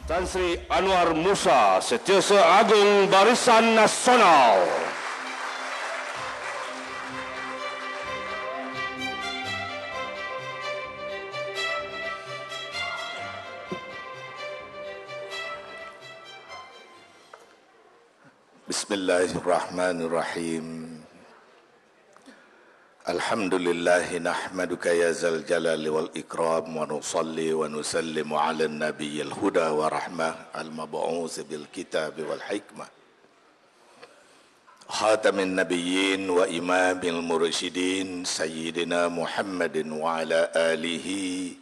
Tan Sri Anwar Musa, Setiausaha Agung Barisan Nasional. Bismillahirrahmanirrahim. Alhamdulillahi nahmaduka ya zal jalali wal ikram wa nusalli wa nusallimu ala nabiyyil huda wa rahmah al-mab'us bil kitab wal hikmah khatamin nabiyyin wa imamil mursyidin sayyidina Muhammadin wa ala alihi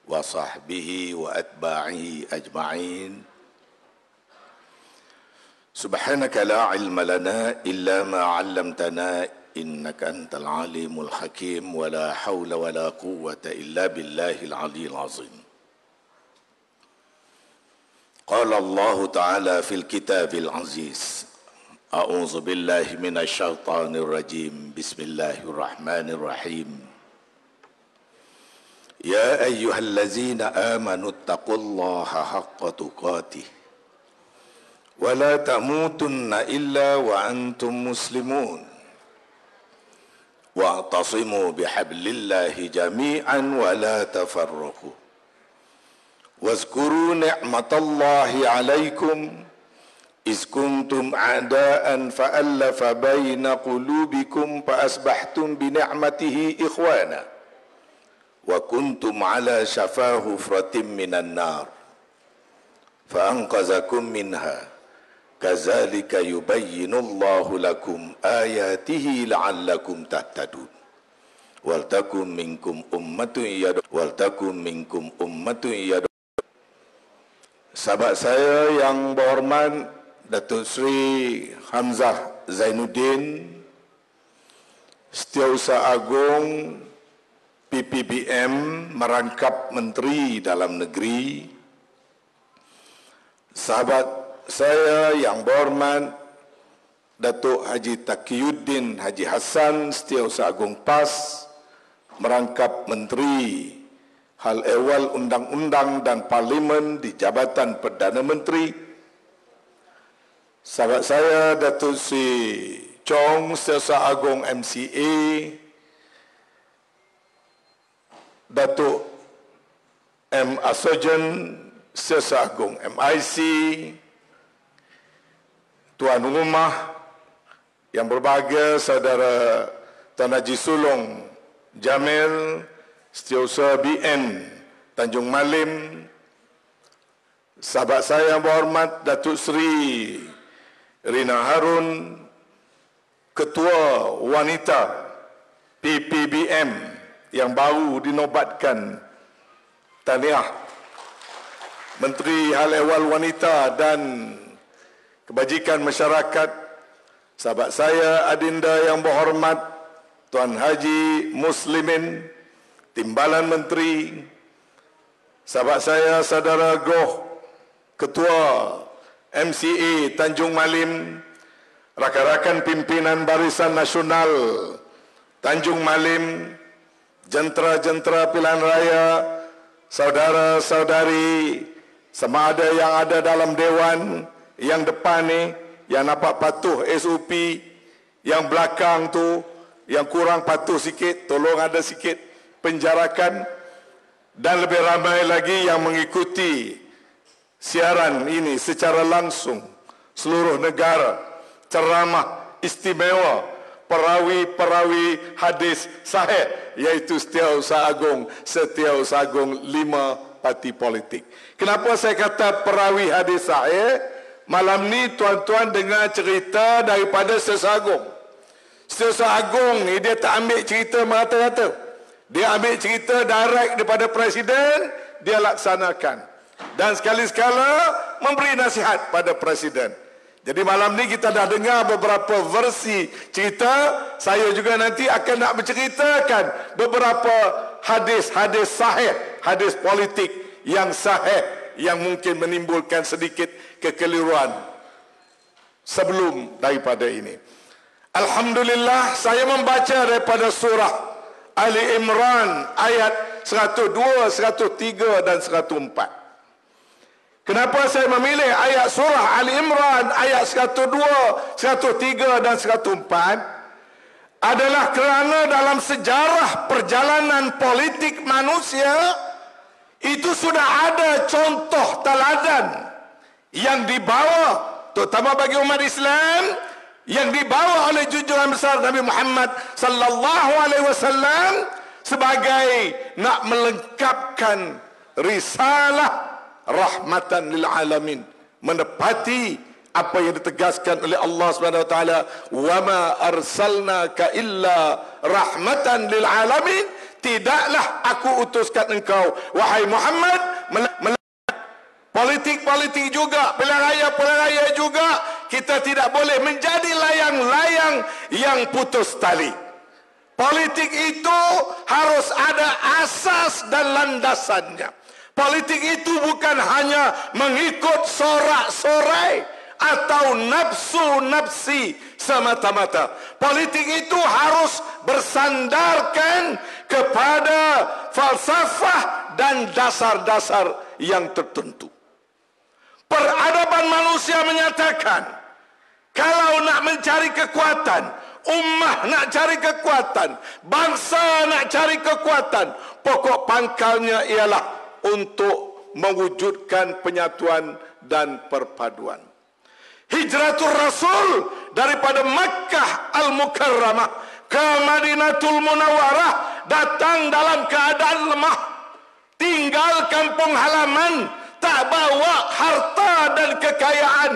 wa sahbihi wa atba'ihi ajma'in. Subhanaka la ilma lana illa ma 'allamtana innaka antal alimul hakim wa la hawla wa la quwwata illa billahil aliyyil azim. Qala Allah ta'ala fil kitabil aziz. A'udzu billahi minasy syaithanir rajim. Bismillahirrahmanirrahim. Ya ayyuhallazina amanu taqullaha haqqa tuqatih wa la tamutunna illa wa antum muslimun. Wa'tasimu bihablillahi jami'an wa la tafarraqu. Wazkuru ni'matallahi 'alaikum iz kuntum a'da'an fa'allafa baina qulubikum fa asbahtum bi ni'matihi ikhwana wa kuntum 'ala shafa hufratin minan nar fa anqazakum minha. Kazalika yubayyinullahu lakum ayatihi la'allakum tahtadun. Wal takum minkum ummatun yad'un. Sahabat saya yang berhormat Datuk Seri Hamzah Zainuddin, Setiausaha Agung PPBM merangkap Menteri Dalam Negeri. Sahabat saya yang berhormat Datuk Haji Taqiyuddin Haji Hassan, Setiausaha Agung PAS merangkap Menteri Hal Ehwal Undang-Undang dan Parlimen di Jabatan Perdana Menteri. Sahabat saya Datuk Sri Chong, Setiausaha Agung MCA, Datuk M. Asojan, Setiausaha Agung MIC, Tuan Rumah yang berbahagia, Saudara Tan Haji Sulong Jamil, Setiausaha BN Tanjung Malim, sahabat saya yang berhormat Datuk Seri Rina Harun, Ketua Wanita PPBM yang baru dinobatkan, tahniah. Menteri Hal Ehwal Wanita dan Kebajikan Masyarakat, sahabat saya adinda yang berhormat Tuan Haji Muslimin, Timbalan Menteri, sahabat saya Saudara Goh, Ketua MCA Tanjung Malim, rakan-rakan pimpinan Barisan Nasional Tanjung Malim, jentera-jentera pilihan raya, saudara-saudari, sama ada yang ada dalam Dewan, yang depan ni, yang nampak patuh SOP, yang belakang tu, yang kurang patuh sikit, tolong ada sikit penjarakan, dan lebih ramai lagi yang mengikuti siaran ini secara langsung, seluruh negara, ceramah istimewa, perawi-perawi hadis sahih, iaitu Setiausaha Agung 5 parti politik. Kenapa saya kata perawi hadis sahih? Malam ni tuan-tuan dengar cerita daripada Setiausaha Agung. Setiausaha Agung ni dia tak ambil cerita merata-rata. Dia ambil cerita direct daripada Presiden, dia laksanakan. Dan sekali-sekala memberi nasihat pada Presiden. Jadi malam ni kita dah dengar beberapa versi cerita. Saya juga nanti akan nak berceritakan beberapa hadis-hadis sahih, hadis politik yang sahih, yang mungkin menimbulkan sedikit kekeliruan sebelum daripada ini. Alhamdulillah, saya membaca daripada surah Ali Imran ayat 102, 103 dan 104. Kenapa saya memilih ayat surah Ali Imran ayat 102, 103 dan 104? Adalah kerana dalam sejarah perjalanan politik manusia itu sudah ada contoh teladan yang dibawa, terutama bagi umat Islam, yang dibawa oleh junjungan besar Nabi Muhammad sallallahu alaihi wasallam sebagai nak melengkapkan risalah rahmatan lil alamin, menepati apa yang ditegaskan oleh Allah Subhanahu wa taala, wa ma arsalnaka illa rahmatan lil alamin, tidaklah aku utuskan engkau wahai Muhammad politik-politik juga, pilihan-raya juga, kita tidak boleh menjadi layang-layang yang putus tali. Politik itu harus ada asas dan landasannya. Politik itu bukan hanya mengikut sorak-sorai atau nafsu-nafsi semata-mata. Politik itu harus bersandarkan kepada falsafah dan dasar-dasar yang tertentu. Peradaban manusia menyatakan, kalau nak mencari kekuatan, ummah nak cari kekuatan, bangsa nak cari kekuatan, pokok pangkalnya ialah untuk mewujudkan penyatuan dan perpaduan. Hijratul Rasul daripada Makkah Al-Mukarramah ke Madinatul Munawwarah datang dalam keadaan lemah, tinggal kampung halaman, tak bawa harta dan kekayaan,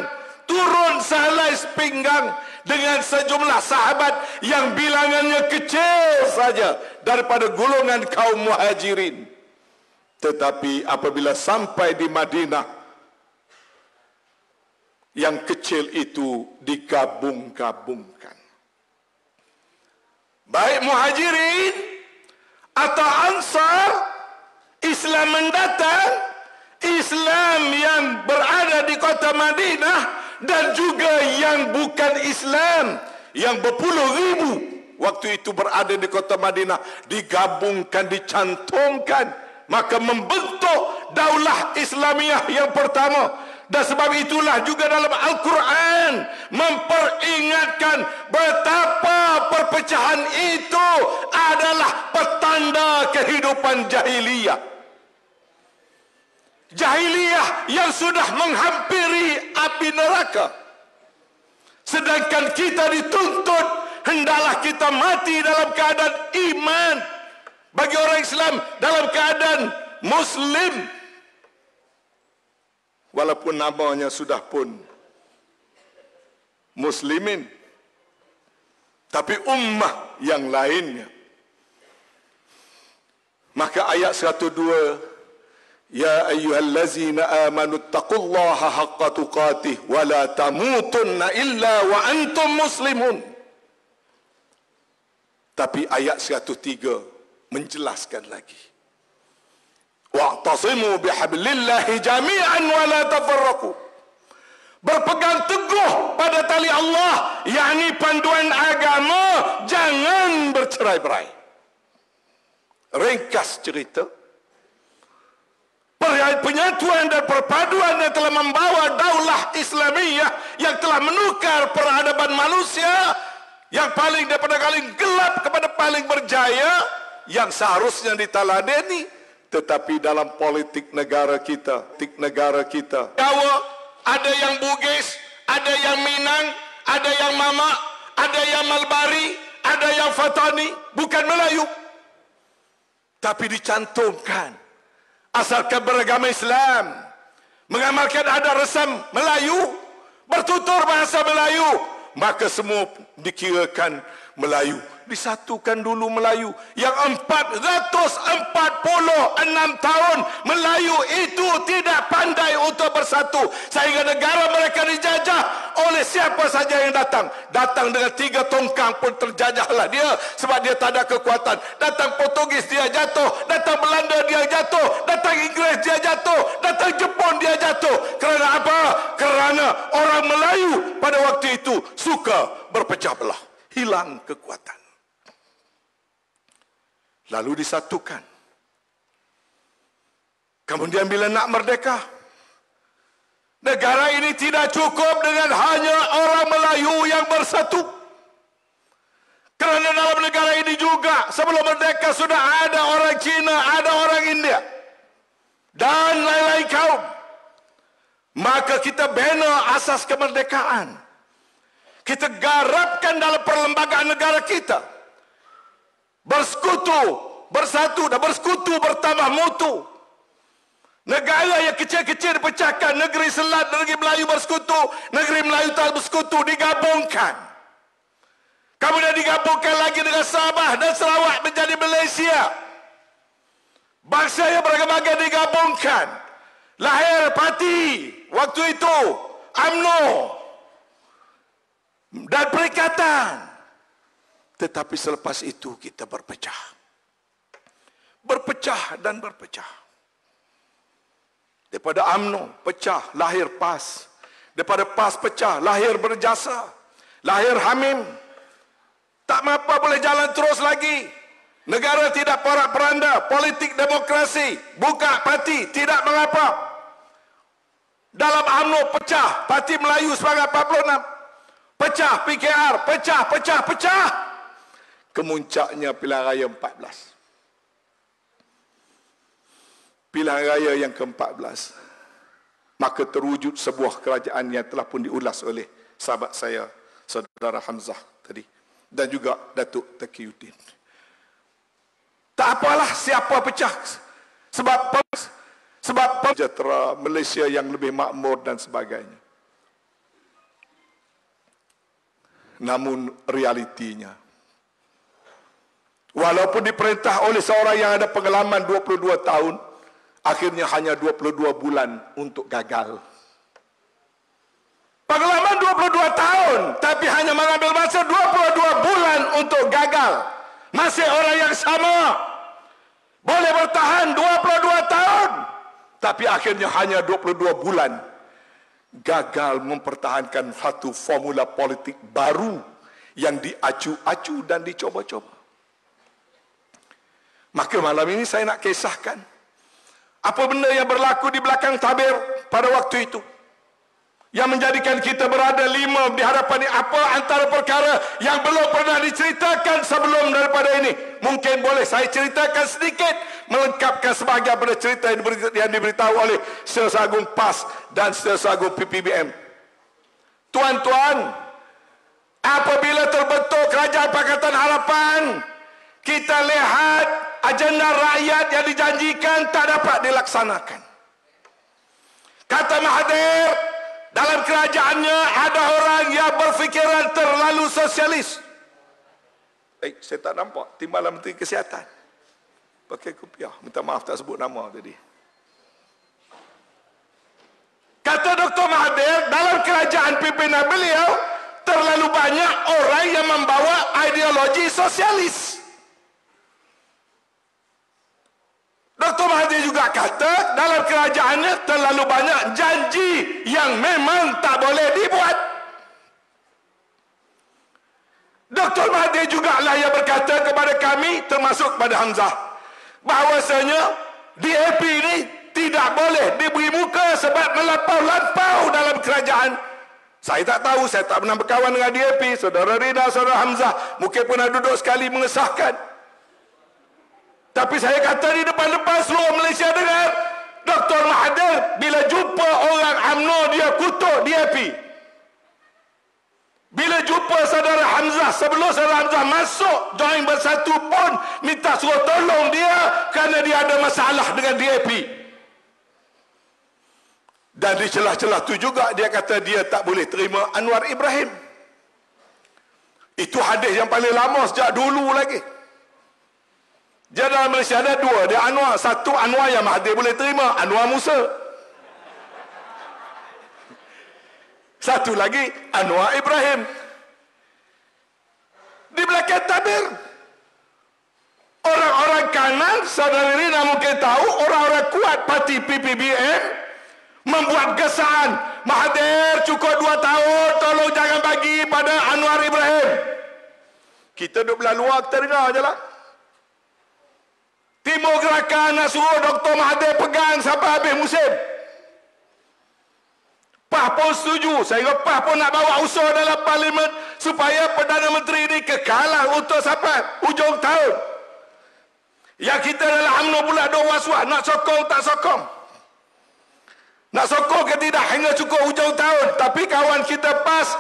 turun sehelai sepinggang dengan sejumlah sahabat yang bilangannya kecil saja daripada golongan kaum muhajirin. Tetapi apabila sampai di Madinah, yang kecil itu digabung-gabungkan. Baik muhajirin atau ansar, Islam mendatang, Islam yang berada di kota Madinah, dan juga yang bukan Islam, yang berpuluh ribu waktu itu berada di kota Madinah, digabungkan, dicantumkan, maka membentuk daulah Islamiyah yang pertama. Dan sebab itulah juga dalam Al-Quran memperingatkan betapa perpecahan itu adalah petanda kehidupan jahiliyah. Jahiliyah yang sudah menghampiri api neraka. Sedangkan kita dituntut hendaklah kita mati dalam keadaan iman. Bagi orang Islam dalam keadaan Muslim, walaupun namanya sudah pun Muslimin, tapi ummah yang lainnya. Maka ayat 102, ya ayyuhallazina amanu taqullaha haqqa tuqatih wa la tamutunna illa wa antum muslimun. Tapi ayat 103 menjelaskan lagi, wa'tasimu bihablillahi jami'an wa la tafarraqu. Berpegang teguh pada tali Allah, yakni panduan agama, jangan bercerai-berai. Ringkas cerita, penyatuan dan perpaduan yang telah membawa daulah Islamiyah yang telah menukar peradaban manusia yang paling daripada paling gelap kepada paling berjaya, yang seharusnya ditaladeni. Tetapi dalam politik negara kita, Jawa, ada yang Bugis, ada yang Minang, ada yang Mamak, ada yang Malbari, ada yang Fatani, bukan Melayu. Tapi dicantumkan asalkan beragama Islam, mengamalkan adat resam Melayu, bertutur bahasa Melayu, maka semua dikirakan Melayu. Disatukan dulu Melayu yang 446 tahun Melayu itu tidak pandai untuk bersatu, sehingga negara mereka dijajah oleh siapa saja yang datang dengan 3 tongkang pun terjajahlah dia, sebab dia tak ada kekuatan. Datang Portugis dia jatuh, datang Belanda dia jatuh, datang Inggeris dia jatuh, datang Jepun dia jatuh. Kerana apa? Kerana orang Melayu pada waktu itu suka berpecah belah, hilang kekuatan. Lalu disatukan Kemudian bila nak merdeka, negara ini tidak cukup dengan hanya orang Melayu yang bersatu. Kerana dalam negara ini juga sebelum merdeka sudah ada orang Cina, ada orang India dan lain-lain kaum. Maka kita bina asas kemerdekaan. Kita garapkan dalam perlembagaan negara kita. Bersekutu, bersatu dan bersekutu bertambah mutu. Negara yang kecil-kecil dipecahkan, negeri Selat, negeri Melayu bersekutu, negeri Melayu tak bersekutu, digabungkan. Kemudian digabungkan lagi dengan Sabah dan Sarawak menjadi Malaysia. Bangsa yang berbagai-bagai digabungkan. Lahir parti waktu itu, UMNO dan Perikatan. Tetapi selepas itu kita berpecah. Berpecah dan berpecah. Daripada UMNO pecah, lahir PAS. Daripada PAS pecah, lahir Berjasa. Lahir Hamim. Tak mengapa boleh jalan terus lagi. Negara tidak porak-poranda, politik demokrasi, buka parti, tidak mengapa. Dalam UMNO pecah, Parti Melayu sebagai 46. Pecah PKR, pecah. Kemuncaknya pilihan raya 14. Pilihan raya yang ke-14. Maka terwujud sebuah kerajaan yang telah pun diulas oleh sahabat saya, Saudara Hamzah tadi. Dan juga Datuk Taqiyuddin. Tak apalah siapa pecah. Sebab sejahtera Malaysia yang lebih makmur dan sebagainya. Namun realitinya, walaupun diperintah oleh seorang yang ada pengalaman 22 tahun, akhirnya hanya 22 bulan untuk gagal. Pengalaman 22 tahun, tapi hanya mengambil masa 22 bulan untuk gagal. Masih orang yang sama. Boleh bertahan 22 tahun, tapi akhirnya hanya 22 bulan. Gagal mempertahankan satu formula politik baru yang diacu-acu dan dicoba-coba. Maka malam ini saya nak kisahkan apa benda yang berlaku di belakang tabir pada waktu itu, yang menjadikan kita berada lima di hadapan ini. Apa antara perkara yang belum pernah diceritakan sebelum daripada ini. Mungkin boleh saya ceritakan sedikit, melengkapkan sebahagian pada cerita yang diberitahu oleh Setiausaha Agung PAS dan Setiausaha Agung PPBM. Tuan-tuan, apabila terbentuk Kerajaan Pakatan Harapan, kita lihat agenda rakyat yang dijanjikan tak dapat dilaksanakan. Kata Mahathir, dalam kerajaannya ada orang yang berfikiran terlalu sosialis. Saya tak nampak Timbalan Menteri Kesihatan pakai kopiah. Minta maaf tak sebut nama tadi. Kata Dr. Mahathir, dalam kerajaan pimpinan beliau terlalu banyak orang yang membawa ideologi sosialis. Dr. Mahathir juga kata dalam kerajaannya terlalu banyak janji yang memang tak boleh dibuat. Dr. Mahathir juga lah yang berkata kepada kami, termasuk pada Hamzah, bahawasanya DAP ini tidak boleh diberi muka sebab melampau-lampau dalam kerajaan. Saya tak tahu, saya tak pernah berkawan dengan DAP. Saudara Rida, Saudara Hamzah mungkin pernah duduk sekali mengesahkan. Tapi saya kata di depan-depan seluruh Malaysia dengar, Dr. Mahathir bila jumpa orang UMNO dia kutuk DAP. Bila jumpa Saudara Hamzah, sebelum Saudara Hamzah masuk join Bersatu pun minta suruh tolong dia kerana dia ada masalah dengan DAP. Dan di celah-celah itu juga dia kata dia tak boleh terima Anwar Ibrahim. Itu hadis yang paling lama sejak dulu lagi. Dia dalam Malaysia ada dua. Dia Anwar. Satu Anwar yang Mahathir boleh terima. Anwar Musa. Satu lagi Anwar Ibrahim. Di belakang tabir, orang-orang kanan, saudara Rina mungkin tahu, orang-orang kuat parti PPBM membuat gesaan, Mahathir cukup 2 tahun, tolong jangan bagi pada Anwar Ibrahim. Kita duduk belah luar, kita dengar je lah. Timur Gerakan nak suruh Dr. Mahathir pegang sampai habis musim. PAH pun setuju. Saya kira PAH pun nak bawa usul dalam parlimen supaya Perdana Menteri ini kekalah untuk sampai hujung tahun. Yang kita dalam UMNO pula ada was-was, nak sokong tak sokong. Nak sokong ke tidak hingga cukup hujung tahun. Tapi kawan kita PAS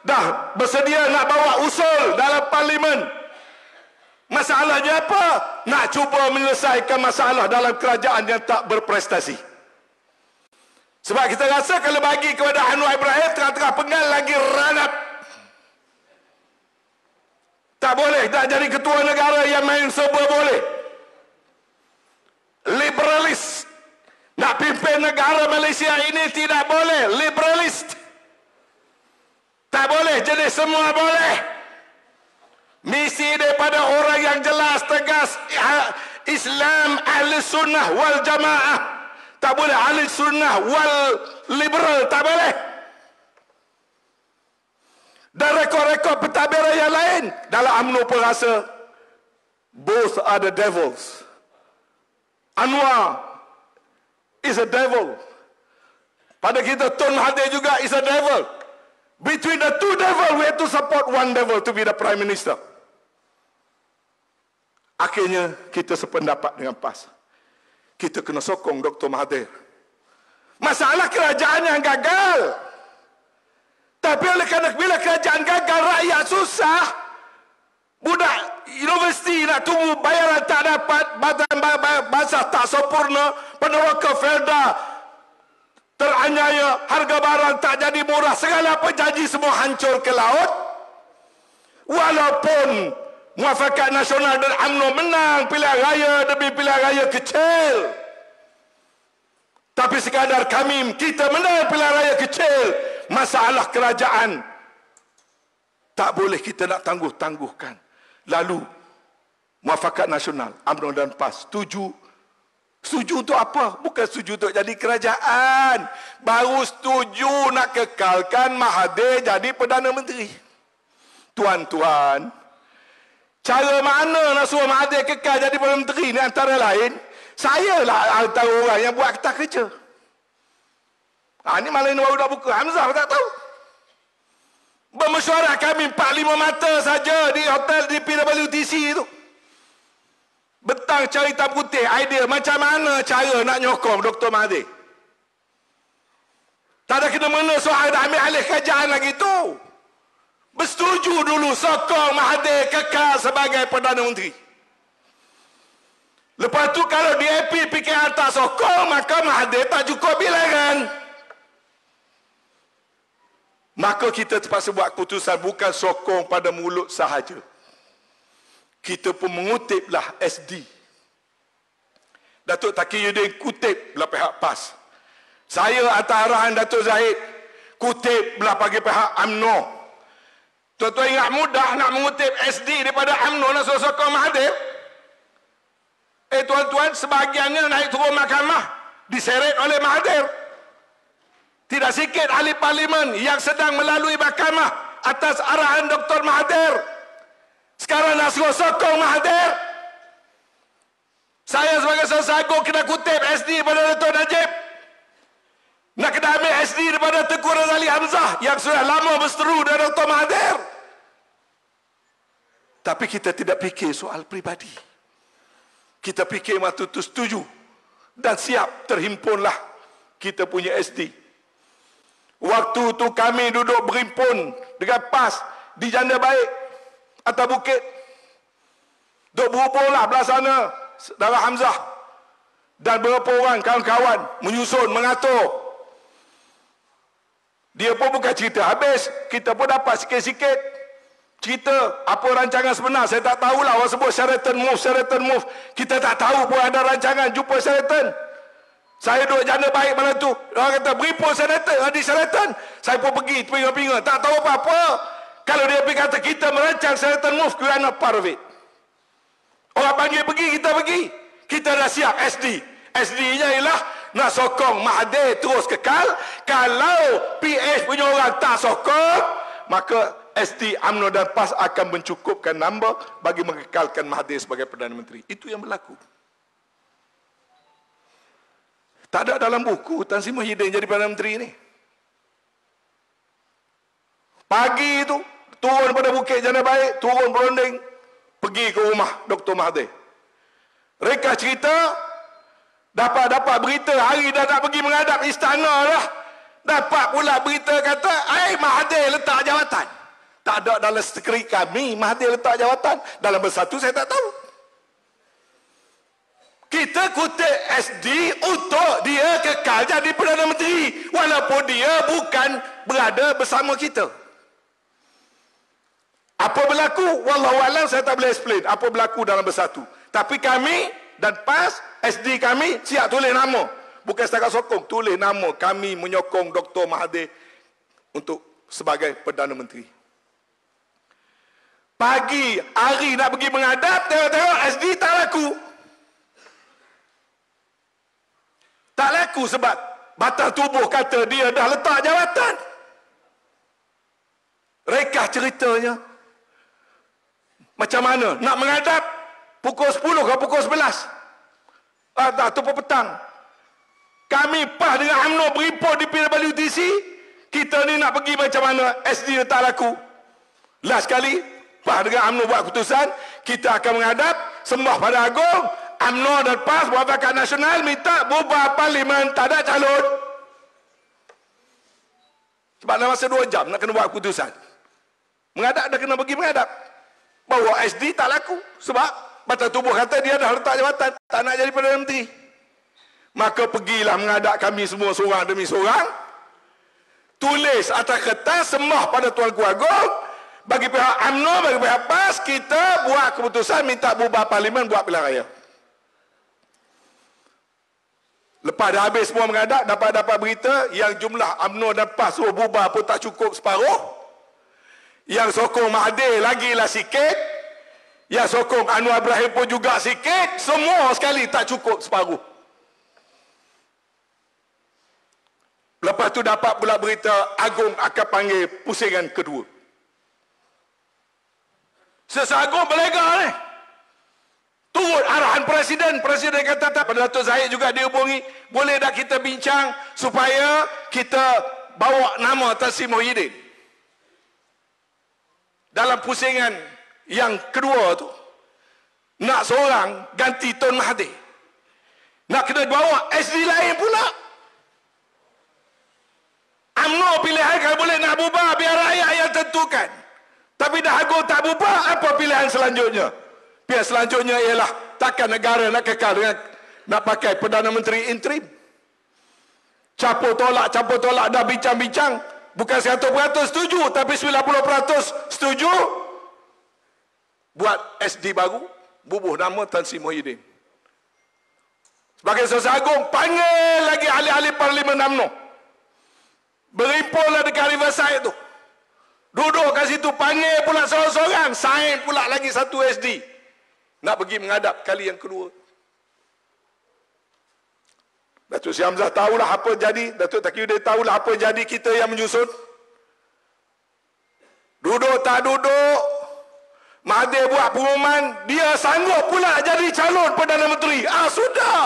dah bersedia nak bawa usul dalam parlimen. Masalahnya apa? Nak cuba menyelesaikan masalah dalam kerajaan yang tak berprestasi. Sebab kita rasa kalau bagi kepada Anwar Ibrahim tengah-tengah penggal lagi ranap. Tak boleh tak jadi ketua negara yang main serba boleh. Liberalis. Nak pimpin negara Malaysia ini tidak boleh. Liberalis. Tak boleh jadi semua boleh. Misi daripada orang yang jelas, tegas. Islam ahli sunnah wal jamaah. Tak boleh ahli sunnah wal liberal. Tak boleh. Dan rekod-rekod pentadbiran yang lain dalam UMNO pun rasa both are the devils. Anwar is a devil. Pada kita Tun Mahathir juga is a devil. Between the two devils we have to support one devil to be the Prime Minister. Akhirnya kita sependapat dengan PAS. Kita kena sokong Dr. Mahathir. Masalah kerajaan yang gagal. Tapi oleh kerana bila kerajaan gagal, rakyat susah. Budak universiti nak tunggu bayaran tak dapat, basah tak sempurna, peneroka Felda teraniaya, harga barang tak jadi murah, segala apa janji semua hancur ke laut. Walaupun Muafakat Nasional dan UMNO menang pilihan raya demi pilihan raya kecil. Tapi sekadar kita menang pilihan raya kecil. Masalah kerajaan tak boleh kita nak tangguh-tangguhkan. Lalu Muafakat Nasional, UMNO dan PAS setuju. Setuju untuk apa? Bukan setuju untuk jadi kerajaan. Baru setuju nak kekalkan Mahathir jadi Perdana Menteri. Tuan-tuan, cara mana nak suruh Mahathir kekal jadi Perdana Menteri ni antara lain, saya lah antara orang yang buat kertas kerja. Ini malah ini baru dah buka. Hamzah tak tahu. Bermesyuarat kami 4-5 mata saja di hotel di PWTC itu. Betang cari hitam putih idea macam mana cara nak nyokong Dr. Mahathir. Tak ada kena-mena soal dah ambil alih kerajaan lagi tu. Bersetuju dulu sokong Mahathir kekal sebagai Perdana Menteri. Lepas tu kalau DAP fikir tak sokong, maka Mahathir tak cukup bilangan. Maka kita terpaksa buat keputusan bukan sokong pada mulut sahaja. Kita pun mengutiplah SD. Datuk Taki Yudin kutip belah pihak PAS. Saya atas arahan Datuk Zahid kutip belah bagi pihak UMNO. Tuan-tuan ingat mudah nak mengutip SD daripada UMNO nak sokong Mahathir? Tuan-tuan, sebahagiannya naik turun mahkamah diseret oleh Mahathir. Tidak sikit ahli parlimen yang sedang melalui mahkamah atas arahan Dr. Mahathir. Sekarang nak suruh sokong Mahathir. Saya sebagai seorang agung kena kutip SD daripada Datuk Najib. Nak kena ambil SD daripada Tengku Razali Hamzah yang sudah lama berseteru dengan Dr. Mahathir. Tapi kita tidak fikir soal peribadi. Kita fikir waktu itu setuju dan siap terhimpunlah kita punya SD. Waktu itu kami duduk berhimpun dengan PAS di Janda Baik atas bukit. Duk berhubunglah belah sana Saudara Hamzah dan beberapa orang kawan-kawan menyusun, mengatur. Dia pun bukan cerita habis, kita pun dapat sikit-sikit cerita apa rancangan sebenar. Saya tak tahulah, orang sebut Sheraton Move. Kita tak tahu pun ada rancangan jumpa Sheraton. Saya duduk Janda Baik malam tu. Orang kata, berhimpun Sheraton, di Sheraton. Saya pun pergi, pinga-pinga. Tak tahu apa-apa. Kalau dia pergi kata, kita merancang Sheraton Move, we are not part of it. Orang panggil pergi, kita pergi. Kita dah siap SD. SD-nya ialah nak sokong Mahathir terus kekal. Kalau PH punya orang tak sokong, maka SD, UMNO dan PAS akan mencukupkan nombor bagi mengekalkan Mahathir sebagai Perdana Menteri. Itu yang berlaku. Tak ada dalam buku Tan Sri Muhyiddin jadi Perdana Menteri ni. Pagi itu turun pada Bukit Jana Baik, turun berunding, pergi ke rumah Dr. Mahathir. Reka cerita, dapat berita hari dah nak pergi menghadap istana dah. Dapat pula berita kata, Mahathir letak jawatan. Tak ada dalam skrip kami, Mahathir letak jawatan. Dalam Bersatu saya tak tahu. Kita kutip SD untuk dia kekal jadi Perdana Menteri. Walaupun dia bukan berada bersama kita. Apa berlaku? Wallahualam saya tak boleh explain apa berlaku dalam Bersatu. Tapi kami dan PAS, SD kami siap tulis nama. Bukan setakat sokong, tulis nama kami menyokong Dr. Mahathir untuk sebagai Perdana Menteri. Pagi, hari nak pergi menghadap, tengok-tengok SD tak laku. Tak laku sebab batas tubuh kata dia dah letak jawatan. Reka ceritanya. Macam mana? Nak menghadap pukul 10 ke pukul 11? Atau petang. Kami PAS dengan UMNO beripot di PWTC. Kita ni nak pergi macam mana? SD tak laku. Last kali, PAS dengan UMNO buat keputusan. Kita akan menghadap, sembah pada Agong. UMNO dan PAS Muafakat Nasional minta bubar parlimen. Tak ada calon. Sebab dalam masa 2 jam nak kena buat keputusan. Menghadap dah kena pergi menghadap. Bawa SD tak laku. Sebab batas tubuh kata dia dah letak jawatan. Tak nak jadi Perdana Menteri. Maka pergilah menghadap kami semua seorang demi seorang. Tulis atas kertas, sembah pada Tuanku Agong. Bagi pihak UMNO, bagi pihak PAS, kita buat keputusan minta bubar parlimen, buat pilihan raya. Lepas dah habis semua menghadap, dapat berita yang jumlah UMNO dan PAS suruh bubar pun tak cukup separuh. Yang sokong Mahathir lagilah sikit. Yang sokong Anwar Ibrahim pun juga sikit. Semua sekali tak cukup separuh. Lepas tu dapat pula berita Agong akan panggil pusingan kedua. Sesagung berlega ni. Turut arahan Presiden. Presiden kata tak. Pada Datuk Zahid juga dihubungi. Boleh tak kita bincang supaya kita bawa nama Tan Sri Muhyiddin dalam pusingan yang kedua tu. Nak seorang ganti Tun Mahathir. Nak kena bawa SD lain pula. UMNO pilihan kalau boleh nak bubar, biar rakyat yang tentukan. Tapi dah Agong tak bubar, apa pilihan selanjutnya? Pilihan selanjutnya ialah takkan negara nak kekal dengan nak pakai Perdana Menteri interim. Campur tolak dah bincang-bincang. Bukan 100% setuju, tapi 90% setuju. Buat SD baru, bubuh nama Tan Sri Muhyiddin. Sebagai Selesa Agung, panggil lagi ahli-ahli Parlimen UMNO. Berimpullah dekat Riverside tu. Duduk kat situ, panggil pula seorang-seorang. Sign pula lagi satu SD. Nak pergi menghadap kali yang kedua. Datuk Sri Hamzah tahulah apa jadi. Datuk Taqiyuddin tahulah apa jadi kita yang menyusun. Duduk tak duduk. Mahathir buat pengumuman. Dia sanggup pula jadi calon Perdana Menteri. Sudah.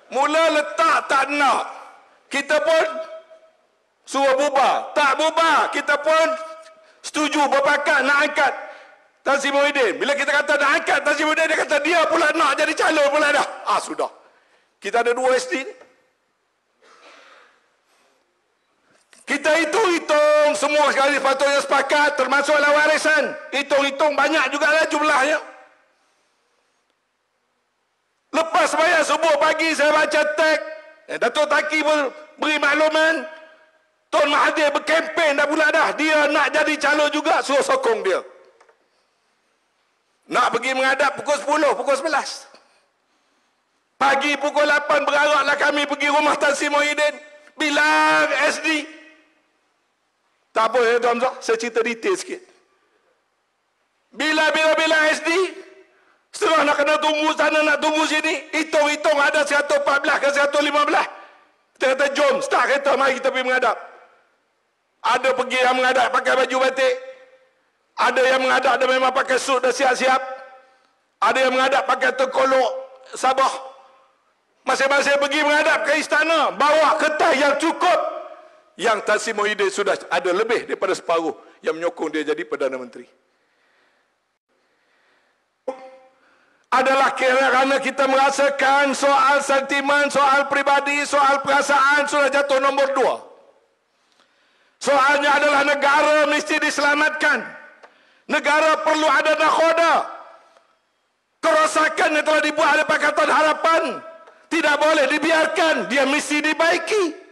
Mula letak tak nak. Kita pun suruh bubar. Tak bubar. Kita pun setuju berpakat nak angkat Tan Sri Muhyiddin. Bila kita kata nak angkat Tan Sri Muhyiddin, dia kata dia pula nak jadi calon pula dah. Sudah. Kita ada 2 SD ni. Kita hitung-hitung semua sekali sepatutnya sepakat, termasuklah warisan. Hitung-hitung banyak jugalah jumlahnya. Lepas sembahyang subuh pagi saya baca teks. Datuk Taki beri makluman. Tun Mahathir berkempen dah pula dah. Dia nak jadi calon juga, suruh sokong dia. Nak pergi menghadap pukul 10, pukul 11. Pagi pukul 8 beraraklah kami pergi rumah Tan Sri Muhyiddin. Bilang SD. Tak apa ya Tuan Hamzah, saya cerita detail sikit. Bila SD, setelah nak kena tunggu sana, nak tunggu sini, hitung-hitung ada 114 ke 115. Kita kata jom, start kereta, mari kita pergi menghadap. Ada pergi yang menghadap pakai baju batik. Ada yang menghadap dan memang pakai suit dah siap-siap. Ada yang menghadap pakai terkolok Sabah. Masing-masing pergi menghadap ke istana, bawa kertas yang cukup. Yang Tan Sri Muhyiddin sudah ada lebih daripada separuh yang menyokong dia jadi Perdana Menteri. Adalah kerana kita merasakan soal sentimen, soal pribadi, soal perasaan sudah jatuh nombor 2. Soalnya adalah negara mesti diselamatkan. Negara perlu ada nakhoda. Kerosakan yang telah dibuat oleh Pakatan Harapan tidak boleh dibiarkan, dia mesti dibaiki.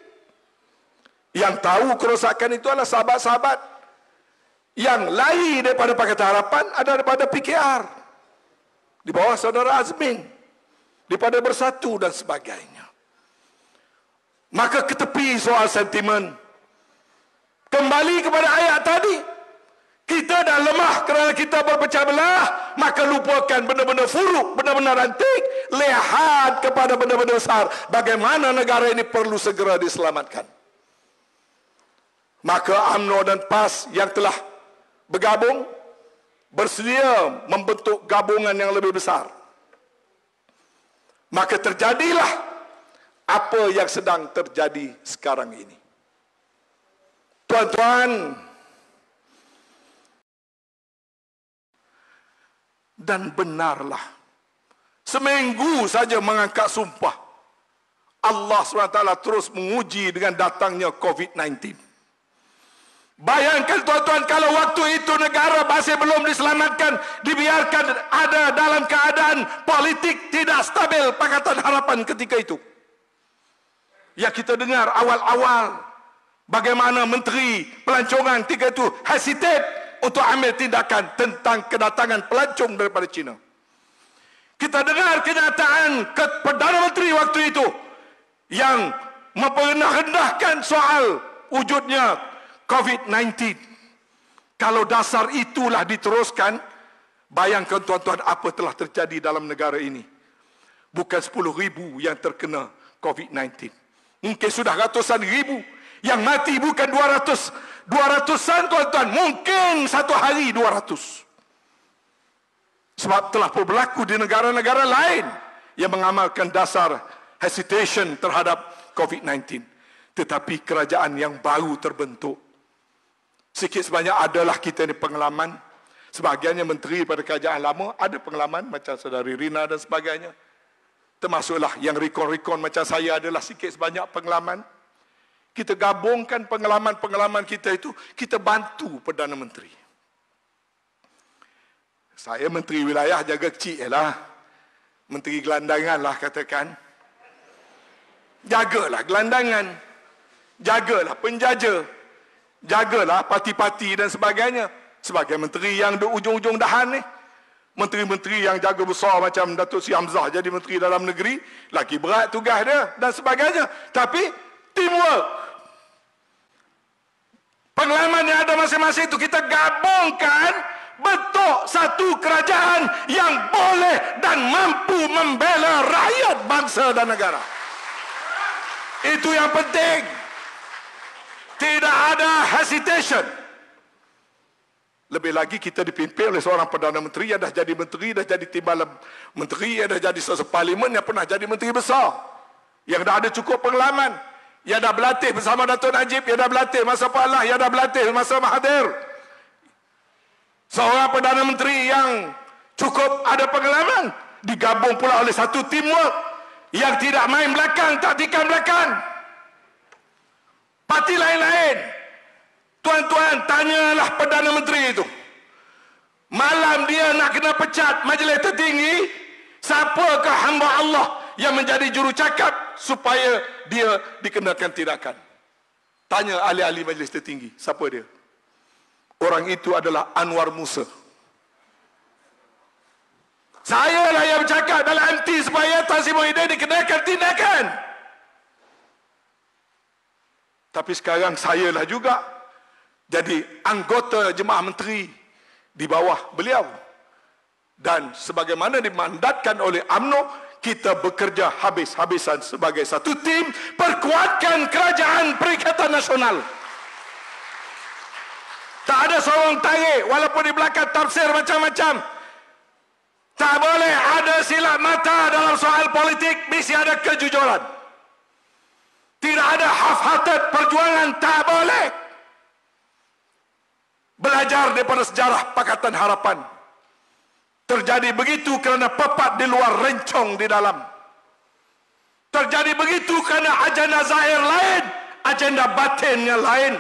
Yang tahu kerosakan itu adalah sahabat-sahabat yang lari daripada Pakatan Harapan, ada daripada PKR. Di bawah saudara Azmin, daripada Bersatu dan sebagainya. Maka ketepi soal sentimen. Kembali kepada ayat tadi. Kita dah lemah kerana kita berpecah belah, maka lupakan benda-benda furuk, benda-benda rantik, lihat kepada benda-benda besar. Bagaimana negara ini perlu segera diselamatkan. Maka UMNO dan PAS yang telah bergabung bersedia membentuk gabungan yang lebih besar. Maka terjadilah apa yang sedang terjadi sekarang ini. Tuan-tuan dan benarlah, seminggu saja mengangkat sumpah, Allah SWT terus menguji dengan datangnya COVID-19. Bayangkan tuan-tuan, kalau waktu itu negara masih belum diselamatkan, dibiarkan ada dalam keadaan politik tidak stabil Pakatan Harapan ketika itu. Ya, kita dengar awal-awal bagaimana Menteri Pelancongan ketika itu hesitate untuk ambil tindakan tentang kedatangan pelancong daripada China. Kita dengar kenyataan Perdana Menteri waktu itu yang memperendahkan soal wujudnya COVID-19. Kalau dasar itulah diteruskan, bayangkan tuan-tuan apa telah terjadi dalam negara ini. Bukan 10,000 yang terkena COVID-19. Mungkin sudah ratusan ribu. Yang mati bukan 200-an tuan-tuan. Mungkin satu hari 200. Sebab telah berlaku di negara-negara lain yang mengamalkan dasar hesitation terhadap COVID-19. Tetapi kerajaan yang baru terbentuk, sikit sebanyak adalah kita ni pengalaman. Sebahagiannya menteri pada kerajaan lama ada pengalaman macam saudari Rina dan sebagainya. Termasuklah yang rekon-rekon macam saya adalah sikit sebanyak pengalaman. Kita gabungkan pengalaman-pengalaman kita itu, kita bantu Perdana Menteri. Saya menteri wilayah jaga kecil lah. Menteri gelandangan lah katakan. Jagalah gelandangan. Jagalah penjaja. Jagalah parti-parti dan sebagainya. Sebagai menteri yang di ujung-ujung dahan ni, menteri-menteri yang jaga besar macam Datuk Sri Hamzah jadi menteri dalam negeri, lagi berat tugas dia dan sebagainya. Tapi teamwork, pengalaman yang ada masing-masing itu kita gabungkan, bentuk satu kerajaan yang boleh dan mampu membela rakyat, bangsa dan negara. Itu yang penting. Tidak ada hesitation. Lebih lagi kita dipimpin oleh seorang Perdana Menteri yang dah jadi menteri, dah jadi timbalan menteri, yang dah jadi seorang parlimen, yang pernah jadi menteri besar, yang dah ada cukup pengalaman, yang dah berlatih bersama Datuk Najib, yang dah berlatih masa Pak Allah, yang dah berlatih masa Mahathir. Seorang Perdana Menteri yang cukup ada pengalaman, digabung pula oleh satu teamwork yang tidak main belakang, taktikan belakang. Parti lain-lain, tuan-tuan, tanyalah Perdana Menteri itu. Malam dia nak kena pecat majlis tertinggi, siapakah hamba Allah yang menjadi jurucakap supaya dia dikenakan tindakan? Tanya ahli-ahli majlis tertinggi, siapa dia? Orang itu adalah Anwar Musa. Saya lah yang bercakap dalam MT supaya Tan Sri Muhyiddin dikenakan tindakan. Tapi sekarang saya lah juga jadi anggota jemaah menteri di bawah beliau. Dan sebagaimana dimandatkan oleh UMNO, kita bekerja habis-habisan sebagai satu tim perkuatkan kerajaan Perikatan Nasional. Tak ada seorang tarik, walaupun di belakang tafsir macam-macam. Tak boleh ada silap mata dalam soal politik, mesti ada kejujuran. Tidak ada half-hearted perjuangan, tak boleh. Belajar daripada sejarah Pakatan Harapan. Terjadi begitu kerana pepat di luar, rencong di dalam. Terjadi begitu kerana agenda zahir lain, agenda batinnya lain.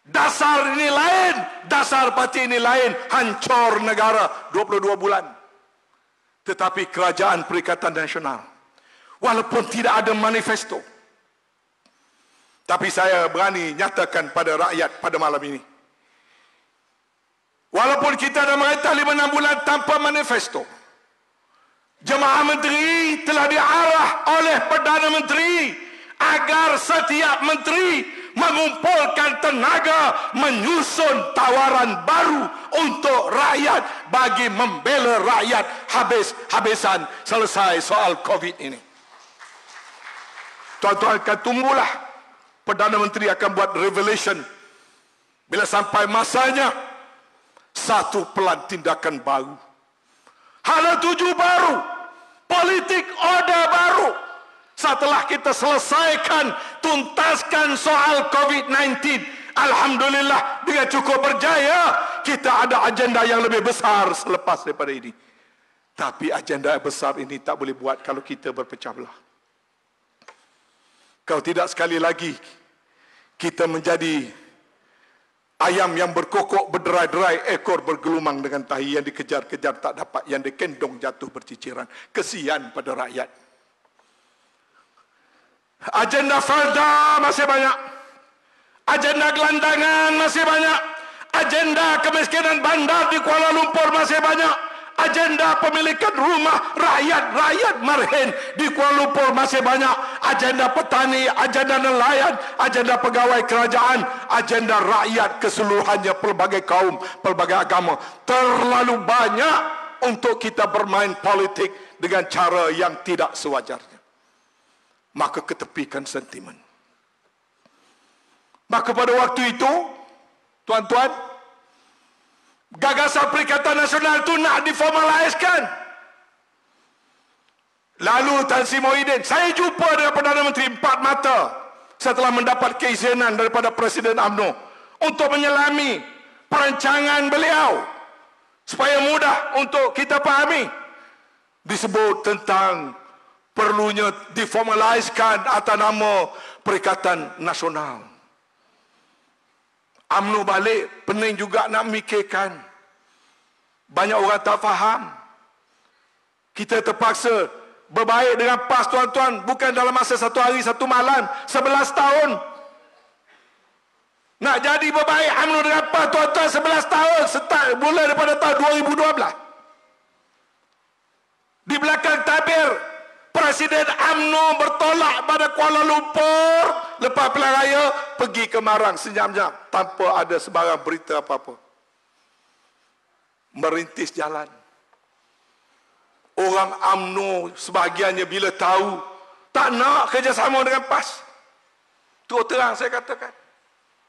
Dasar ini lain, dasar parti ini lain. Hancur negara 22 bulan. Tetapi Kerajaan Perikatan Nasional, walaupun tidak ada manifesto, tapi saya berani nyatakan pada rakyat pada malam ini, walaupun kita dah mengaitah 5-6 bulan tanpa manifesto, Jemaah Menteri telah diarah oleh Perdana Menteri agar setiap menteri mengumpulkan tenaga menyusun tawaran baru untuk rakyat bagi membela rakyat habis-habisan selesai soal COVID ini. Tuan-tuan akan tunggulah Perdana Menteri akan buat revelation bila sampai masanya, satu pelan tindakan baru, hala tuju baru, politik order baru. Setelah kita selesaikan, tuntaskan soal COVID-19, alhamdulillah dengan cukup berjaya, kita ada agenda yang lebih besar selepas daripada ini. Tapi agenda besar ini tak boleh buat kalau kita berpecah belah. Kalau tidak, sekali lagi kita menjadi ayam yang berkokok berderai-derai, ekor bergelumang dengan tahi, yang dikejar-kejar tak dapat, yang dikendong jatuh berciciran. Kesian pada rakyat. Agenda farda masih banyak. Agenda gelandangan masih banyak. Agenda kemiskinan bandar di Kuala Lumpur masih banyak. Agenda pemilikan rumah rakyat marhen di Kuala Lumpur masih banyak. Agenda petani, agenda nelayan, agenda pegawai kerajaan, agenda rakyat keseluruhannya, pelbagai kaum, pelbagai agama. Terlalu banyak untuk kita bermain politik dengan cara yang tidak sewajarnya. Maka ketepikan sentimen. Maka pada waktu itu, tuan-tuan, gagasan Perikatan Nasional itu nak diformaliskan. Lalu Tan Sri Muhyiddin, saya jumpa dengan Perdana Menteri empat mata setelah mendapat keizinan daripada Presiden UMNO untuk menyelami perancangan beliau supaya mudah untuk kita fahami. Disebut tentang perlunya diformaliskan atas nama Perikatan Nasional. UMNO balik, pening juga nak mikirkan. Banyak orang tak faham. Kita terpaksa berbaik dengan PAS, tuan-tuan, bukan dalam masa 1 hari 1 malam, 11 tahun. Nak jadi berbaik UMNO dengan PAS, tuan-tuan, 11 tahun, start mula daripada tahun 2012. Di belakang tabir Presiden UMNO bertolak pada Kuala Lumpur lepas pilihan raya, pergi ke Marang senyap-nyap tanpa ada sebarang berita apa-apa. Merintis jalan. Orang UMNO sebahagiannya bila tahu tak nak kerjasama dengan PAS. Terus terang saya katakan,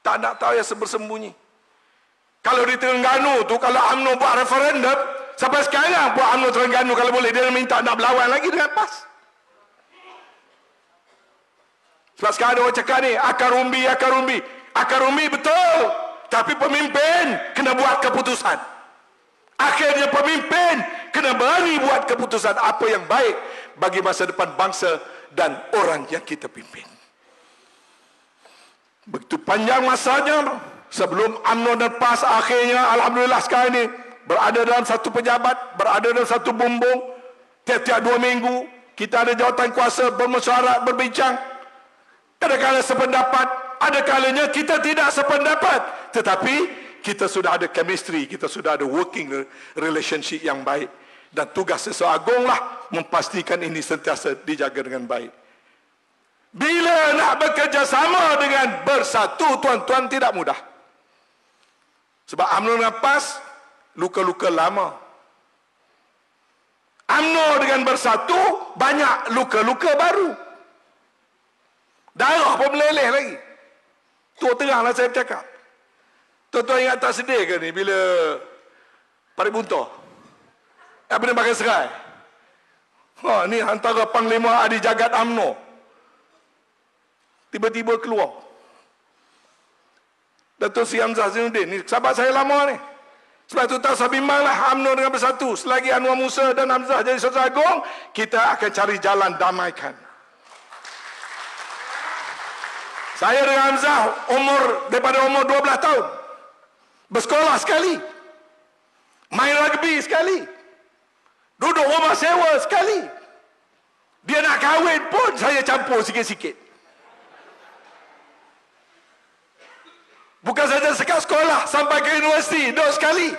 tak nak tahu yang bersembunyi. Kalau di Terengganu tu, kalau UMNO buat referendum, sampai sekarang buat UMNO Terengganu kalau boleh, dia minta nak berlawan lagi dengan PAS. Sebab sekarang ada orang cakap ni, akar umbi betul, tapi pemimpin kena buat keputusan. Akhirnya pemimpin kena berani buat keputusan apa yang baik bagi masa depan bangsa dan orang yang kita pimpin. Begitu panjang masanya sebelum UMNO dan PAS akhirnya alhamdulillah sekarang ni berada dalam satu pejabat, berada dalam satu bumbung. Tiap-tiap 2 minggu kita ada jawatan kuasa, bermesyuarat, berbincang. Kadang-kadang sependapat, ada kalanya kita tidak sependapat, tetapi kita sudah ada chemistry, kita sudah ada working relationship yang baik, dan tugas seseorang agunglah memastikan ini sentiasa dijaga dengan baik. Bila nak bekerjasama dengan bersatu, tuan-tuan, tidak mudah. Sebab UMNO dengan PAS luka-luka lama. UMNO dengan bersatu banyak luka-luka baru. Darah pun meleleh lagi. Tu teranglah saya bercakap. Tuan-tuan ingat tak sedih ke ni bila Parit Buntor? Apa dia pakai serai? Ni antara Panglima Adi Jagat UMNO. Tiba-tiba keluar. Datuk Seri Hamzah Zainuddin ni sahabat saya lama ni. Sebab tu tak usah bimbanglah UMNO dengan Bersatu. Selagi Anwar Musa dan Hamzah jadi Satu Agung, kita akan cari jalan damaikan. Saya dengan Hamzah daripada umur 12 tahun. Bersekolah sekali. Main rugby sekali. Duduk rumah sewa sekali. Dia nak kahwin pun saya campur sikit-sikit. Bukan saja sekat sekolah, sampai ke universiti, duduk sekali.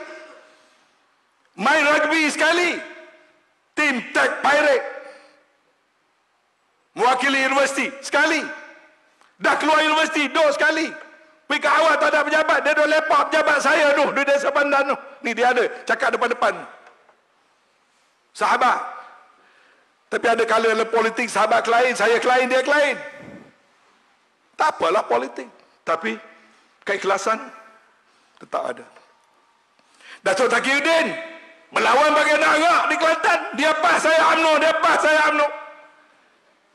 Main rugby sekali. Tim Tag Pirate. Mewakili universiti sekali. Dah keluar universiti, duduk sekali. Pergi ke awal tak ada pejabat, dia duduk lepak pejabat saya tu, di Desa Pandan tu. Ni dia ada, cakap depan-depan. Sahabat. Tapi ada kala dalam politik, sahabat klien, saya klien, dia klien. Tak apalah politik. Tapi keikhlasan tetap ada. Datuk Taqiyuddin melawan bagian Arak di Kelantan. Dia pas, saya UMNO. Dia pas, saya UMNO.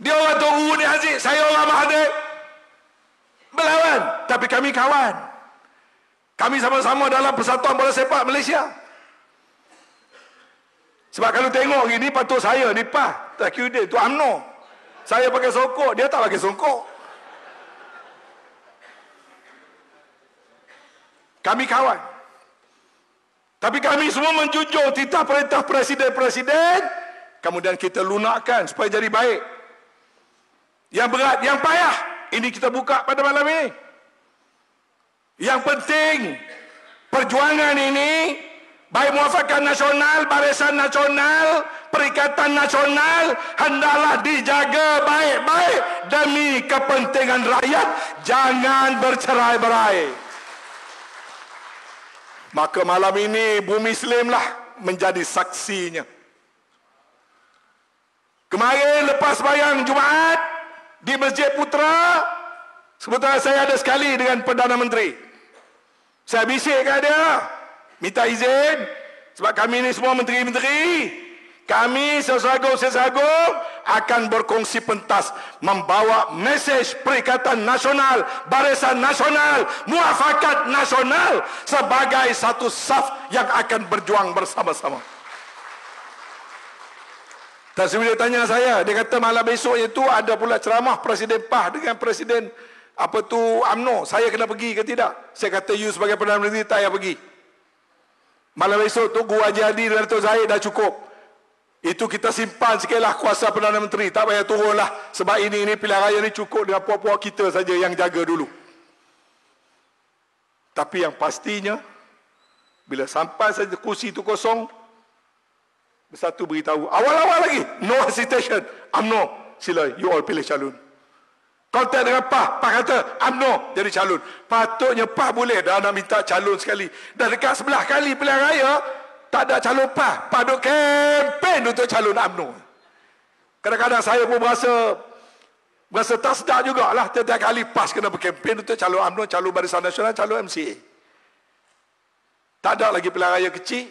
Dia orang Tok Guru ni Aziz, saya orang Mahathir. Melawan, tapi kami kawan. Kami sama-sama dalam Persatuan Bola Sepak Malaysia. Sebab kalau tengok gini, patut saya ni pas Taqiyuddin tu UMNO. Saya pakai songkok, dia tak pakai songkok. Kami kawan. Tapi kami semua menjunjung titah perintah presiden-presiden, kemudian kita lunakkan supaya jadi baik. Yang berat, yang payah, ini kita buka pada malam ini. Yang penting, perjuangan ini, baik Muafakat Nasional, Barisan Nasional, Perikatan Nasional, hendaklah dijaga baik-baik demi kepentingan rakyat. Jangan bercerai-berai. Maka malam ini bumi Islamlah menjadi saksinya. Kemarin lepas sembahyang Jumaat di Masjid Putra, sebentar saya ada sekali dengan Perdana Menteri. Saya bisik kat dia, minta izin, sebab kami ni semua menteri-menteri. Kami sesagung akan berkongsi pentas membawa mesej Perikatan Nasional, Barisan Nasional, Muafakat Nasional sebagai satu saf yang akan berjuang bersama-sama. Dan sebelum dia tanya saya, dia kata malam besok itu ada pula ceramah Presiden PAH dengan Presiden UMNO. Saya kena pergi ke tidak? Saya kata, you sebagai Perdana Menteri tak payah pergi. Malam besok Tunggu Haji Hadi dan Datuk Zahid dah cukup. Itu kita simpan sikitlah kuasa Perdana Menteri. Tak payah turunlah. Sebab ini pilihan raya ni cukup dengan puak-puak kita saja yang jaga dulu. Tapi yang pastinya, bila sampai saja kursi itu kosong, Bersatu beritahu, awal-awal lagi, no hesitation, UMNO, sila, you all pilih calon. Kontak dengan PAH, PAH kata, UMNO jadi calon. Patutnya PAH boleh dah nak minta calon sekali. Dah dekat sebelah kali pilihan raya, tak ada calon PAH. PAH duk kempen untuk calon UMNO. Kadang-kadang saya pun berasa tak sedar jugalah. Setiap kali PAS kena berkempen untuk calon UMNO, calon Barisan Nasional, calon MCA. Tak ada lagi pilihan raya kecil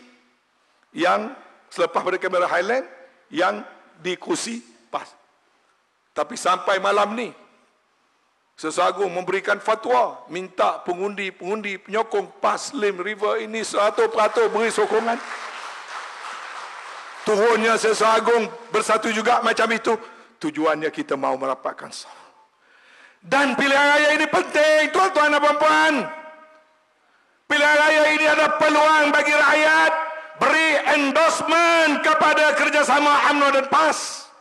yang selepas pada kamera Highland yang di kursi PAS. Tapi sampai malam ni, Sesat Agung memberikan fatwa, minta pengundi-pengundi penyokong PAS Slim River ini 100% beri sokongan. Turunnya Sesat Agung Bersatu juga macam itu. Tujuannya kita mau merapatkan saf. Dan pilihan raya ini penting, tuan-tuan dan puan-puan. Pilihan raya ini ada peluang bagi rakyat beri endorsement kepada kerjasama UMNO dan PAS.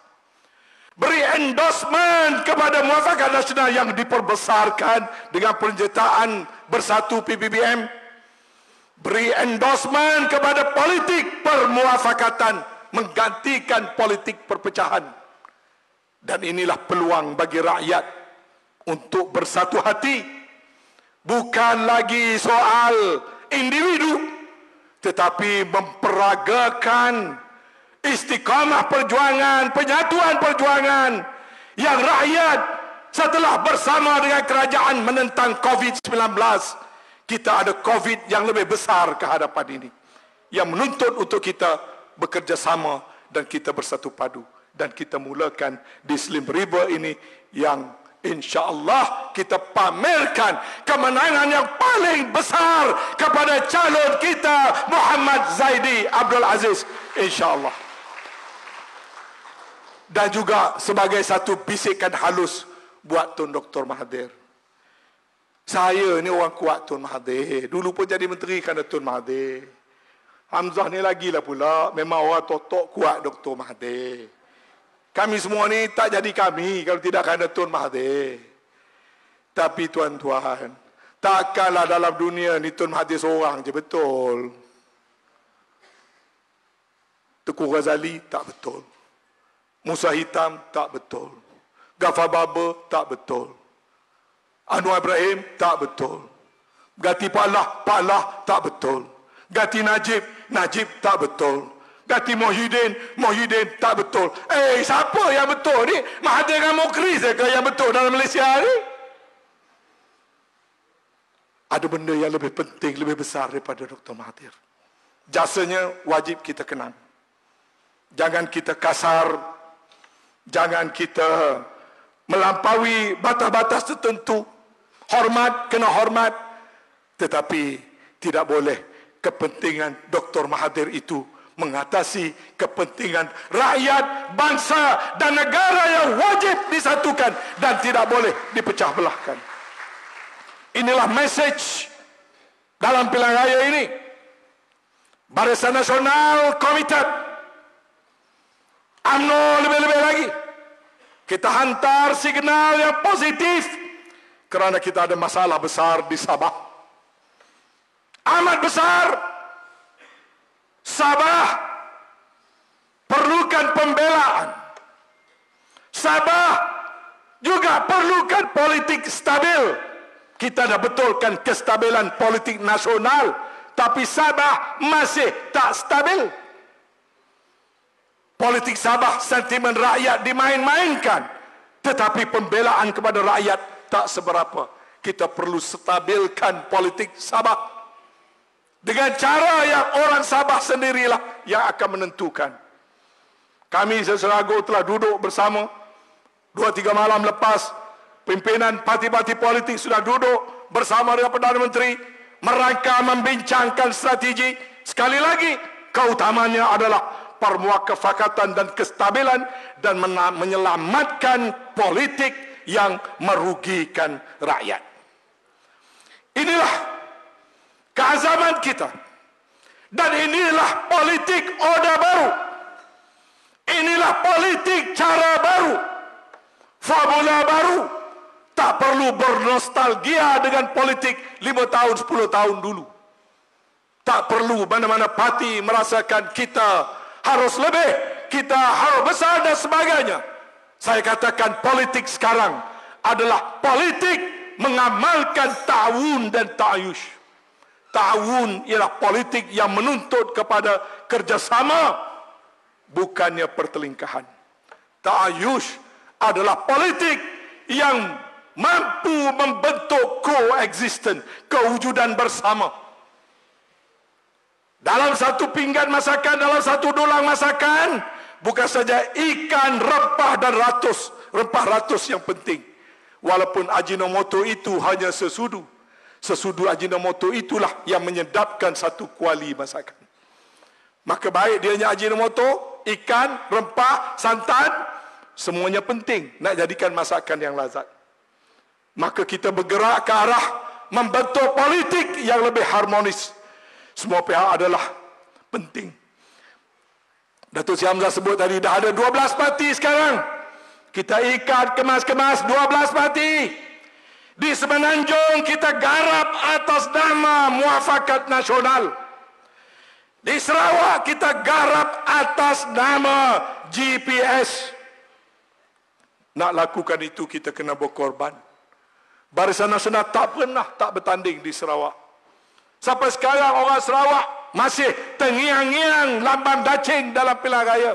Beri endorsement kepada Muafakat Nasional yang diperbesarkan dengan penyertaan Bersatu PBBM. Beri endorsement kepada politik permuafakatan menggantikan politik perpecahan. Dan inilah peluang bagi rakyat untuk bersatu hati. Bukan lagi soal individu, tetapi memperagakan istiqamah perjuangan, penyatuan perjuangan yang rakyat setelah bersama dengan kerajaan menentang COVID-19. Kita ada COVID yang lebih besar ke hadapan ini, yang menuntut untuk kita bekerja sama dan kita bersatu padu. Dan kita mulakan di Slim River ini yang insya-Allah kita pamerkan kemenangan yang paling besar kepada calon kita Muhammad Zaidi Abdul Aziz, insya-Allah. Dan juga sebagai satu bisikan halus buat Tun Dr. Mahathir. Saya ni orang kuat Tun Mahathir. Dulu pun jadi menteri kerana Tun Mahathir. Hamzah ni lagi lah pula. Memang orang totok kuat Dr. Mahathir. Kami semua ni tak jadi kami kalau tidak kerana Tun Mahathir. Tapi tuan-tuan, takkanlah dalam dunia ni Tun Mahathir seorang je betul. Tengku Razali tak betul. Musa Hitam tak betul. Ghaffar Baba tak betul. Anwar Ibrahim tak betul. Gati Pak Lah tak betul. Gati Najib tak betul. Gati Muhyiddin tak betul. Siapa yang betul ni? Mahathir dengan Mukriz ke yang betul dalam Malaysia ni? Ada benda yang lebih penting, lebih besar daripada Dr. Mahathir. Jasanya wajib kita kenang. Jangan kita kasar. Jangan kita melampaui batas-batas tertentu. Hormat, kena hormat. Tetapi tidak boleh kepentingan Dr. Mahathir itu mengatasi kepentingan rakyat, bangsa dan negara yang wajib disatukan dan tidak boleh dipecah belahkan. Inilah message dalam pilihan raya ini. Barisan Nasional komited. UMNO lebih-lebih lagi. Kita hantar signal yang positif kerana kita ada masalah besar di Sabah. Amat besar. Sabah perlukan pembelaan. Sabah juga perlukan politik stabil. Kita dah betulkan kestabilan politik nasional, tapi Sabah masih tak stabil. Politik Sabah, sentimen rakyat dimain-mainkan, tetapi pembelaan kepada rakyat tak seberapa. Kita perlu stabilkan politik Sabah dengan cara yang orang Sabah sendirilah yang akan menentukan. Kami seserago telah duduk bersama 2-3 malam lepas. Pimpinan parti-parti politik sudah duduk bersama dengan Perdana Menteri merangka membincangkan strategi. Sekali lagi, keutamanya adalah permuafakatan dan kestabilan dan menyelamatkan politik yang merugikan rakyat. Inilah keazaman kita. Dan inilah politik order baru. Inilah politik cara baru. Formula baru. Tak perlu bernostalgia dengan politik 5 tahun, 10 tahun dulu. Tak perlu mana-mana parti merasakan kita harus lebih, kita harus besar dan sebagainya. Saya katakan politik sekarang adalah politik mengamalkan ta'awun dan ta'ayush. Ta'awun ialah politik yang menuntut kepada kerjasama, bukannya pertelingkahan. Ta'ayush adalah politik yang mampu membentuk coexistence, kewujudan bersama. Dalam satu pinggan masakan, dalam satu dulang masakan, bukan saja ikan, rempah dan rempah ratus yang penting. Walaupun Ajinomoto itu hanya sesudu. Sesudu Ajinomoto itulah yang menyedapkan satu kuali masakan. Maka baik dianya Ajinomoto, ikan, rempah, santan, semuanya penting nak jadikan masakan yang lazat. Maka kita bergerak ke arah membentuk politik yang lebih harmonis. Semua pihak adalah penting. Datuk Seri Hamzah sebut tadi, dah ada 12 parti sekarang. Kita ikat, kemas-kemas 12 parti. Di Semenanjung kita garap atas nama Muafakat Nasional. Di Sarawak kita garap atas nama GPS. Nak lakukan itu kita kena berkorban. Barisan Nasional tak pernah tak bertanding di Sarawak. Sampai sekarang orang Sarawak masih tengiang-ngiang lambang dacing dalam pilihan raya.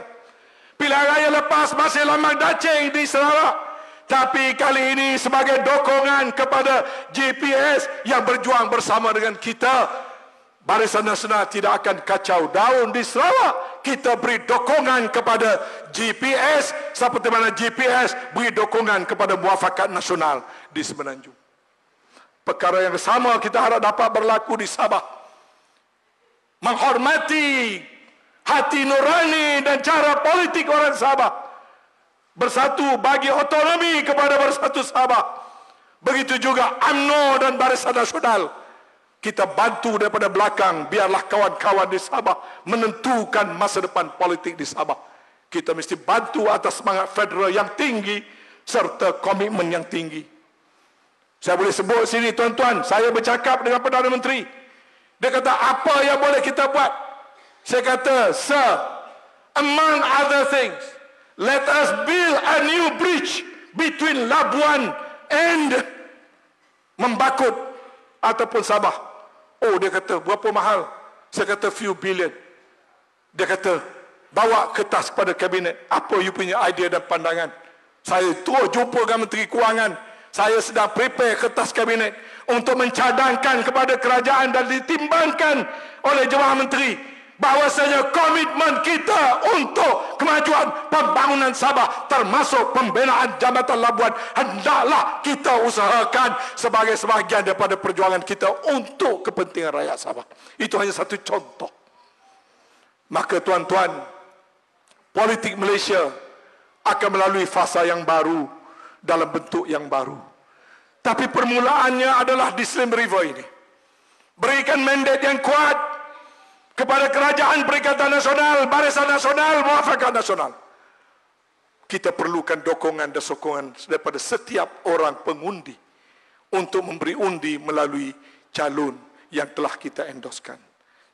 Pilihan raya lepas masih lambang dacing di Sarawak. Tapi kali ini sebagai dokongan kepada GPS yang berjuang bersama dengan kita, Barisan Nasional tidak akan kacau daun di Sarawak. Kita beri dokongan kepada GPS seperti mana GPS beri dokongan kepada muafakat nasional di Semenanjung. Perkara yang sama kita harap dapat berlaku di Sabah. Menghormati hati nurani dan cara politik orang Sabah. Bersatu bagi otonomi kepada Bersatu Sabah. Begitu juga UMNO dan Barisan Nasional. Kita bantu daripada belakang, biarlah kawan-kawan di Sabah menentukan masa depan politik di Sabah. Kita mesti bantu atas semangat federal yang tinggi serta komitmen yang tinggi. Saya boleh sebut sini tuan-tuan, saya bercakap dengan Perdana Menteri. Dia kata, apa yang boleh kita buat? Saya kata, sir, among other things, let us build a new bridge between Labuan and Membakut ataupun Sabah. Oh, dia kata, berapa mahal? Saya kata, few billion. Dia kata, bawa kertas kepada kabinet. Apa you punya idea dan pandangan? Saya terus jumpa dengan Menteri Kewangan. Saya sedang prepare kertas kabinet untuk mencadangkan kepada kerajaan dan ditimbangkan oleh Jemaah Menteri bahawasanya komitmen kita untuk kemajuan pembangunan Sabah termasuk pembinaan Jambatan Labuan hendaklah kita usahakan sebagai sebahagian daripada perjuangan kita untuk kepentingan rakyat Sabah. Itu hanya satu contoh. Maka tuan-tuan, politik Malaysia akan melalui fasa yang baru dalam bentuk yang baru. Tapi permulaannya adalah di Slim River ini. Berikan mandat yang kuat kepada Kerajaan Perikatan Nasional, Barisan Nasional, Muafakat Nasional. Kita perlukan dokongan dan sokongan daripada setiap orang pengundi untuk memberi undi melalui calon yang telah kita endoskan.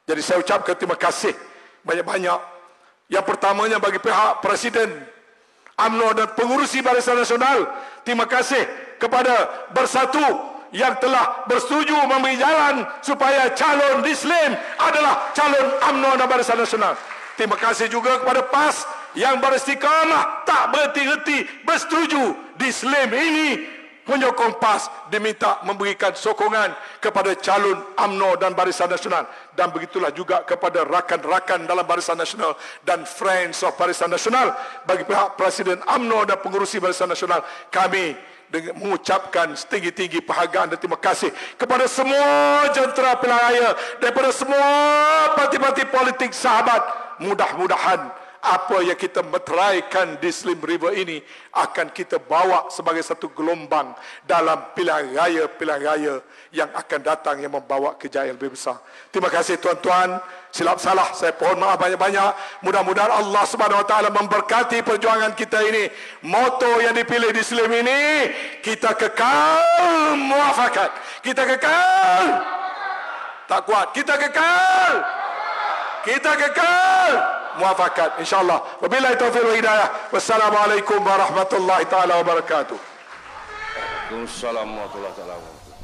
Jadi saya ucapkan terima kasih banyak-banyak. Yang pertamanya bagi pihak Presiden, UMNO dan pengurusi Barisan Nasional, terima kasih kepada Bersatu yang telah bersetuju memberi jalan supaya calon di Slim adalah calon UMNO dan Barisan Nasional. Terima kasih juga kepada PAS yang beristiqamah tak berhenti-henti bersetuju di Slim ini. Penyokong PAS diminta memberikan sokongan kepada calon UMNO dan Barisan Nasional. Dan begitulah juga kepada rakan-rakan dalam Barisan Nasional dan Friends of Barisan Nasional. Bagi pihak Presiden UMNO dan pengurusi Barisan Nasional, kami mengucapkan setinggi-tinggi penghargaan dan terima kasih kepada semua jentera pilihan raya daripada semua parti-parti politik sahabat. Mudah-mudahan apa yang kita meteraikan di Slim River ini akan kita bawa sebagai satu gelombang dalam pilihan raya yang akan datang yang membawa kejayaan lebih besar. Terima kasih tuan-tuan. Silap salah saya pohon maaf banyak-banyak. Mudah-mudahan Allah Subhanahu Wa Taala memberkati perjuangan kita ini. Moto yang dipilih di Slim ini, kita kekal muafakat. Kita kekal tak kuat. Kita kekal muafakat, insyaallah. Wabillahi taufiq wal hidayah. Wassalamualaikum warahmatullahi taala wabarakatuh. Waalaikumsalam warahmatullahi wabarakatuh.